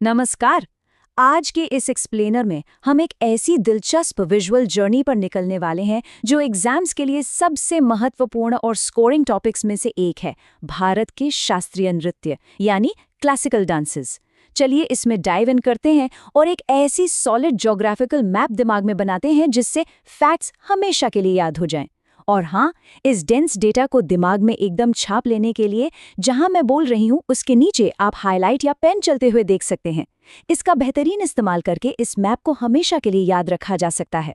नमस्कार। आज के इस एक्सप्लेनर में हम एक ऐसी दिलचस्प विजुअल जर्नी पर निकलने वाले हैं जो एग्जाम्स के लिए सबसे महत्वपूर्ण और स्कोरिंग टॉपिक्स में से एक है, भारत के शास्त्रीय नृत्य यानी क्लासिकल डांसेस। चलिए इसमें डाइव इन करते हैं और एक ऐसी सॉलिड ज्योग्राफिकल मैप दिमाग में बनाते हैं जिससे फैक्ट्स हमेशा के लिए याद हो जाएं। और हाँ, इस डेंस डेटा को दिमाग में एकदम छाप लेने के लिए जहां मैं बोल रही हूं उसके नीचे आप हाईलाइट या पेन चलते हुए देख सकते हैं। इसका बेहतरीन इस्तेमाल करके इस मैप को हमेशा के लिए याद रखा जा सकता है।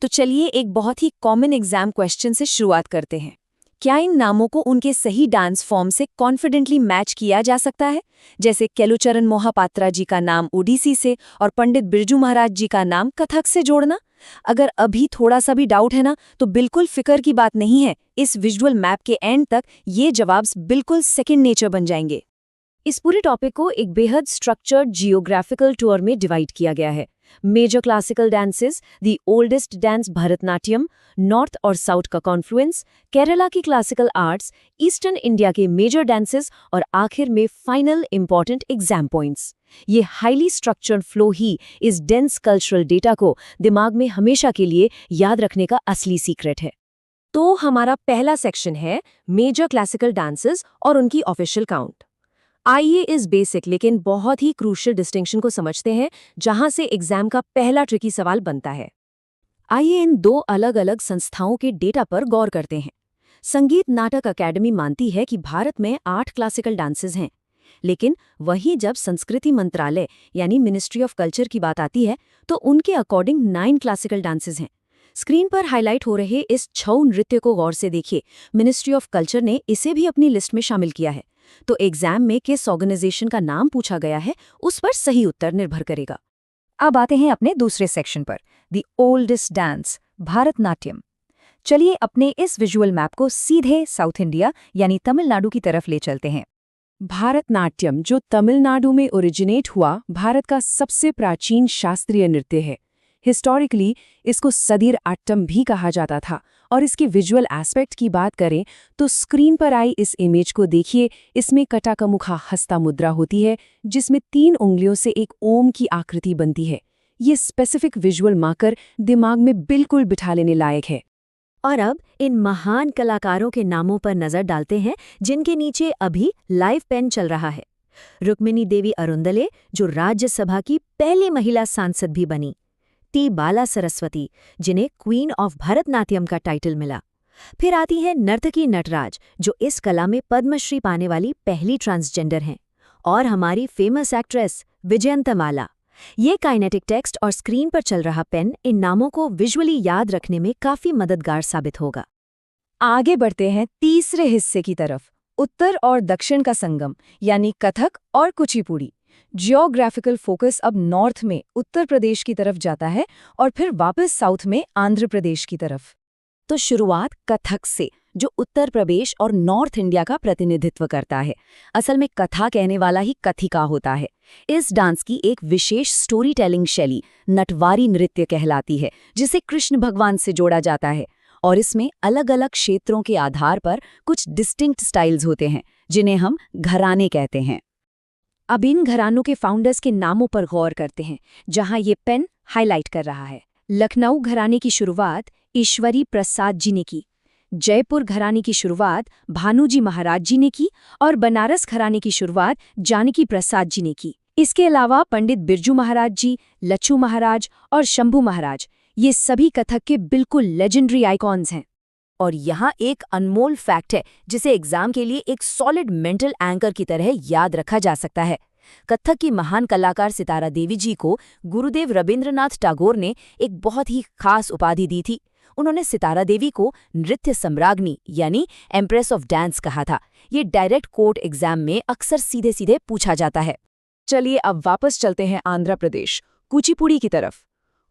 तो चलिए एक बहुत ही कॉमन एग्जाम क्वेश्चन से शुरुआत करते हैं। क्या इन नामों को उनके सही डांस फॉर्म से कॉन्फिडेंटली मैच किया जा सकता है? जैसे केलुचरण मोहापात्रा जी का नाम ओडिसी से और पंडित बिरजू महाराज जी का नाम कथक से जोड़ना? अगर अभी थोड़ा सा भी डाउट है ना, तो बिल्कुल फिक्र की बात नहीं है। इस विजुअल मैप के एंड तक ये जवाब बिल्कुल सेकंड नेचर बन जाएंगे। इस पूरे टॉपिक को एक बेहद स्ट्रक्चर्ड जियोग्राफिकल टूर में डिवाइड किया गया है। Major classical dances, the oldest dance Bharatanatyam, north और साउथ का कॉन्फ्लुएंस, केरला की क्लासिकल आर्ट्स, ईस्टर्न इंडिया के मेजर डांसेस और आखिर में फाइनल इंपॉर्टेंट एग्जाम पॉइंट्स। ये हाईली स्ट्रक्चर्ड फ्लो ही इस डेंस कल्चरल डेटा को दिमाग में हमेशा के लिए याद रखने का असली सीक्रेट है। तो हमारा पहला सेक्शन है मेजर क्लासिकल डांसेस और उनकी ऑफिशियल काउंट। आइए इस बेसिक लेकिन बहुत ही क्रूशियल डिस्टिंक्शन को समझते हैं, जहां से एग्जाम का पहला ट्रिकी सवाल बनता है। आइए इन दो अलग अलग संस्थाओं के डेटा पर गौर करते हैं। संगीत नाटक अकेडमी मानती है कि भारत में 8 क्लासिकल डांसेस हैं, लेकिन वहीं जब संस्कृति मंत्रालय यानी मिनिस्ट्री ऑफ कल्चर की बात आती है तो उनके अकॉर्डिंग 9 क्लासिकल डांसेस हैं। स्क्रीन पर हाईलाइट हो रहे इस छऊ नृत्य को गौर से देखिए। मिनिस्ट्री ऑफ कल्चर ने इसे भी अपनी लिस्ट में शामिल किया है। तो एग्जाम में किस ऑर्गेनाइजेशन का नाम पूछा गया है उस पर सही उत्तर निर्भर करेगा। अब आते हैं अपने दूसरे सेक्शन पर, द ओल्डेस्ट डांस भारतनाट्यम। चलिए अपने इस विजुअल मैप को सीधे साउथ इंडिया यानी तमिलनाडु की तरफ ले चलते हैं। भारतनाट्यम, जो तमिलनाडु में ओरिजिनेट हुआ, भारत का सबसे प्राचीन शास्त्रीय नृत्य है। हिस्टोरिकली इसको सदीर आट्टम भी कहा जाता था। और इसके विजुअल एस्पेक्ट की बात करें तो स्क्रीन पर आई इस इमेज को देखिए। इसमें कटाकमुखा हस्ता मुद्रा होती है जिसमें 3 उंगलियों से एक ओम की आकृति बनती है। ये स्पेसिफिक विजुअल मार्कर दिमाग में बिल्कुल बिठा लेने लायक है। और अब इन महान कलाकारों के नामों पर नजर डालते हैं जिनके नीचे अभी लाइव पेन चल रहा है। रुक्मिणी देवी अरुंदले, जो राज्यसभा की पहली महिला सांसद भी बनी। टी बाला सरस्वती, जिन्हें क्वीन ऑफ भरतनाट्यम का टाइटल मिला। फिर आती है नर्तकी नटराज, जो इस कला में पद्मश्री पाने वाली पहली ट्रांसजेंडर हैं। और हमारी फेमस एक्ट्रेस विजयंतमाला। ये काइनेटिक टेक्स्ट और स्क्रीन पर चल रहा पेन इन नामों को विजुअली याद रखने में काफी मददगार साबित होगा। आगे बढ़ते हैं तीसरे हिस्से की तरफ, उत्तर और दक्षिण का संगम यानी कथक और कुचिपुड़ी। जियोग्राफिकल फोकस अब नॉर्थ में उत्तर प्रदेश की तरफ जाता है और फिर वापस साउथ में आंध्र प्रदेश की तरफ। तो शुरुआत कथक से, जो उत्तर प्रदेश और नॉर्थ इंडिया का प्रतिनिधित्व करता है। असल में कथा कहने वाला ही कथिका होता है। इस डांस की एक विशेष स्टोरी टेलिंग शैली नटवारी नृत्य कहलाती है, जिसे कृष्ण भगवान से जोड़ा जाता है। और इसमें अलग अलग क्षेत्रों के आधार पर कुछ डिस्टिंक्ट स्टाइल्स होते हैं जिन्हें हम घराने कहते हैं। अब इन घरानों के फाउंडर्स के नामों पर गौर करते हैं, जहां ये पेन हाईलाइट कर रहा है। लखनऊ घराने की शुरुआत ईश्वरी प्रसाद जी ने की, जयपुर घराने की शुरुआत भानुजी महाराज जी ने की और बनारस घराने की शुरुआत जानकी प्रसाद जी ने की। इसके अलावा पंडित बिरजू महाराज जी, लच्छू महाराज और शंभू महाराज, ये सभी कथक के बिल्कुल लेजेंडरी आइकॉन्स हैं। और यहाँ एक अनमोल फैक्ट है जिसे एग्जाम के लिए एक सॉलिड मेंटल एंकर की तरह याद रखा जा सकता है। कथक की महान कलाकार सितारा देवी जी को गुरुदेव रविंद्रनाथ टैगोर ने एक बहुत ही खास उपाधि दी थी। उन्होंने सितारा देवी को नृत्य सम्राज्ञी यानी एम्प्रेस ऑफ डांस कहा था। ये डायरेक्ट कोर्ट एग्जाम में अक्सर सीधे सीधे पूछा जाता है। चलिए अब वापस चलते हैं आंध्र प्रदेश, कुचिपुड़ी की तरफ।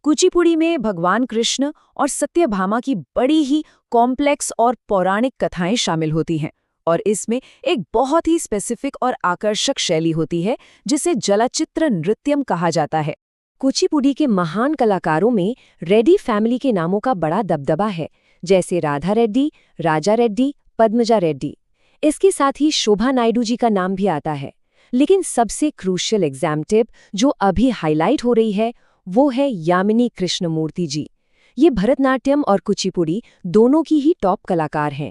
कुचिपुड़ी में भगवान कृष्ण और सत्यभामा की बड़ी ही कॉम्प्लेक्स और पौराणिक कथाएं शामिल होती हैं। और इसमें एक बहुत ही स्पेसिफिक और आकर्षक शैली होती है जिसे जलचित्र नृत्यम कहा जाता है। कुचिपुड़ी के महान कलाकारों में रेड्डी फैमिली के नामों का बड़ा दबदबा है, जैसे राधा रेड्डी, राजा रेड्डी, पद्मजा रेड्डी। इसके साथ ही शोभा नायडू जी का नाम भी आता है। लेकिन सबसे क्रूशियल एग्जाम टिप जो अभी हाईलाइट हो रही है वो है यामिनी कृष्णमूर्ति जी। ये भरतनाट्यम और कुचिपुड़ी दोनों की ही टॉप कलाकार हैं।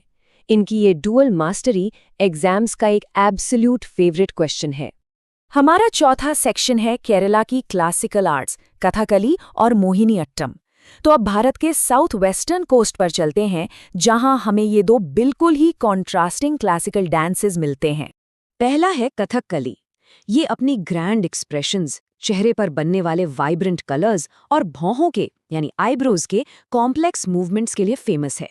इनकी ये डुअल मास्टरी एग्जाम्स का एक एब्सोल्यूट फेवरेट क्वेश्चन है। हमारा चौथा सेक्शन है केरला की क्लासिकल आर्ट्स, कथकली और मोहिनीअट्टम। तो अब भारत के साउथ वेस्टर्न कोस्ट पर चलते हैं, जहां हमें ये दो बिल्कुल ही कॉन्ट्रास्टिंग क्लासिकल डांसेस मिलते हैं। पहला है कथकली। ये अपनी ग्रैंड एक्सप्रेशंस, चेहरे पर बनने वाले वाइब्रेंट कलर्स और भौहों के यानी आईब्रोज के कॉम्प्लेक्स मूवमेंट्स के लिए फेमस है।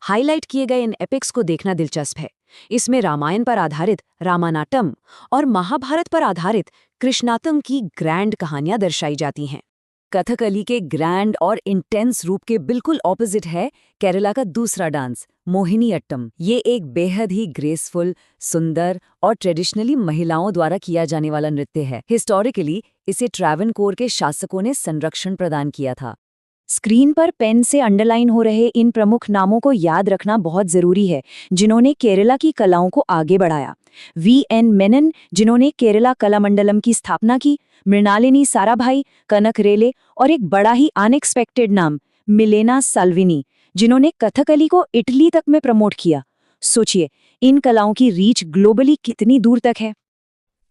हाईलाइट किए गए इन एपिक्स को देखना दिलचस्प है। इसमें रामायण पर आधारित रामानाटम और महाभारत पर आधारित कृष्णातम की ग्रैंड कहानियां दर्शाई जाती हैं। कथकली के ग्रैंड और इंटेंस रूप के बिल्कुल ऑपोजिट है केरला का दूसरा डांस मोहिनीअट्टम। ये एक बेहद ही ग्रेसफुल, सुंदर और ट्रेडिशनली महिलाओं द्वारा किया जाने वाला नृत्य है। हिस्टोरिकली इसे ट्रावनकोर के शासकों ने संरक्षण प्रदान किया था। स्क्रीन पर पेन से अंडरलाइन हो रहे इन प्रमुख नामों को याद रखना बहुत जरूरी है, जिन्होंने केरला की कलाओं को आगे बढ़ाया। वी.एन. मेनन, जिन्होंने केरला कलामंडलम की स्थापना की, मृणालिनी साराभाई, कनक रेले और एक बड़ा ही अनएक्सपेक्टेड नाम मिलेना साल्विनी, जिन्होंने कथकली को इटली तक में प्रमोट किया। सोचिए, इन कलाओं की रीच ग्लोबली कितनी दूर तक है।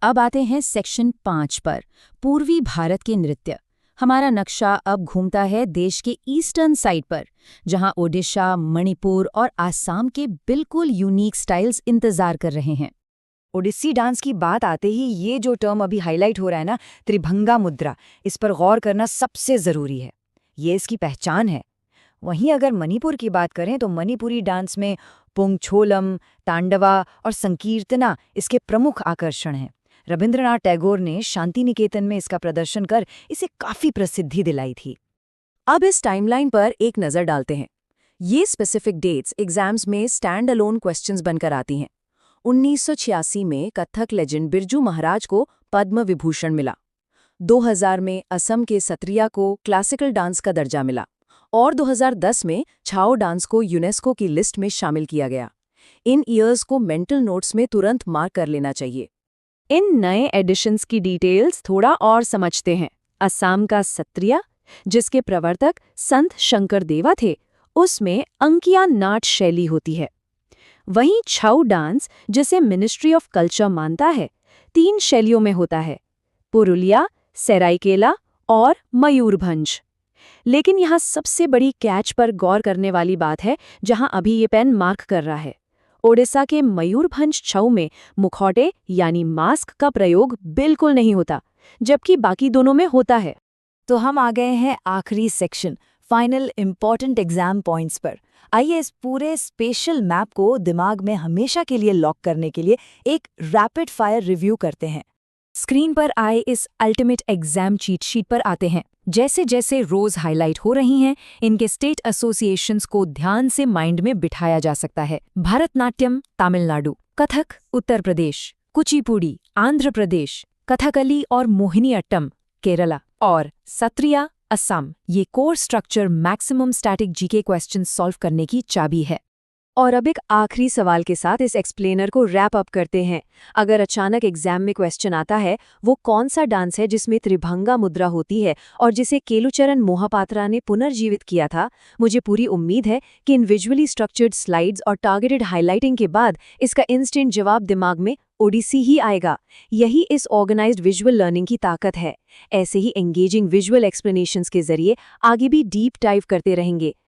अब आते हैं सेक्शन 5 पर, पूर्वी भारत के नृत्य। हमारा नक्शा अब घूमता है देश के ईस्टर्न साइड पर, जहां ओडिशा, मणिपुर और आसाम के बिल्कुल यूनिक स्टाइल्स इंतजार कर रहे हैं। ओडिसी डांस की बात आते ही ये जो टर्म अभी हाईलाइट हो रहा है ना, त्रिभंगा मुद्रा, इस पर गौर करना सबसे ज़रूरी है। ये इसकी पहचान है। वहीं अगर मणिपुर की बात करें तो मणिपुरी डांस में पुंगछोलम, तांडवा और संकीर्तना इसके प्रमुख आकर्षण हैं। रविंद्रनाथ टैगोर ने शांति निकेतन में इसका प्रदर्शन कर इसे काफ़ी प्रसिद्धि दिलाई थी। अब इस टाइमलाइन पर एक नज़र डालते हैं। ये स्पेसिफिक डेट्स एग्जाम्स में स्टैंड अलोन क्वेश्चंस बनकर आती हैं। 1986 में कथक लेजेंड बिरजू महाराज को पद्म विभूषण मिला। 2000 में असम के सत्रिया को क्लासिकल डांस का दर्जा मिला और 2010 में छाओ डांस को यूनेस्को की लिस्ट में शामिल किया गया। इन ईयर्स को मेंटल नोट्स में तुरंत मार्क कर लेना चाहिए। इन नए एडिशंस की डिटेल्स थोड़ा और समझते हैं। असम का सत्रिया, जिसके प्रवर्तक संत शंकर देवा थे, उसमें अंकिया नाट शैली होती है। वहीं छऊ डांस, जिसे मिनिस्ट्री ऑफ कल्चर मानता है, 3 शैलियों में होता है: पुरुलिया, सराइकेला और मयूरभंज। लेकिन यहाँ सबसे बड़ी कैच पर गौर करने वाली बात है, जहाँ अभी ये पेन मार्क कर रहा है। ओडिशा के मयूरभंज छऊ में मुखौटे यानी मास्क का प्रयोग बिल्कुल नहीं होता, जबकि बाकी दोनों में होता है। तो हम आ गए हैं आखिरी section, final important exam points पर। आइए इस पूरे स्पेशल मैप को दिमाग में हमेशा के लिए लॉक करने के लिए एक रैपिड फायर रिव्यू करते हैं। स्क्रीन पर आए इस अल्टीमेट एग्जाम चीट शीट पर आते हैं। जैसे जैसे रोज हाईलाइट हो रही हैं, इनके स्टेट एसोसिएशंस को ध्यान से माइंड में बिठाया जा सकता है। भरतनाट्यम तमिलनाडु, कथक उत्तर प्रदेश, कुचिपुड़ी आंध्र प्रदेश, कथकली और मोहिनीअट्टम केरला और सत्रिया असम। ये core structure maximum static GK question solve करने की चाबी है। और अब एक आखिरी सवाल के साथ इस एक्सप्लेनर को रैप अप करते हैं। अगर अचानक एग्जाम में क्वेश्चन आता है, वो कौन सा डांस है जिसमें त्रिभंगा मुद्रा होती है और जिसे केलुचरण मोहापात्रा ने पुनर्जीवित किया था? मुझे पूरी उम्मीद है कि इन विजुअली स्ट्रक्चर्ड स्लाइड्स और टारगेटेड हाइलाइटिंग के बाद इसका इंस्टेंट जवाब दिमाग में ओडिसी ही आएगा। यही इस ऑर्गेनाइज्ड विजुअल लर्निंग की ताकत है। ऐसे ही एंगेजिंग विजुअल एक्सप्लेनेशंस के जरिए आगे भी डीप डाइव करते रहेंगे।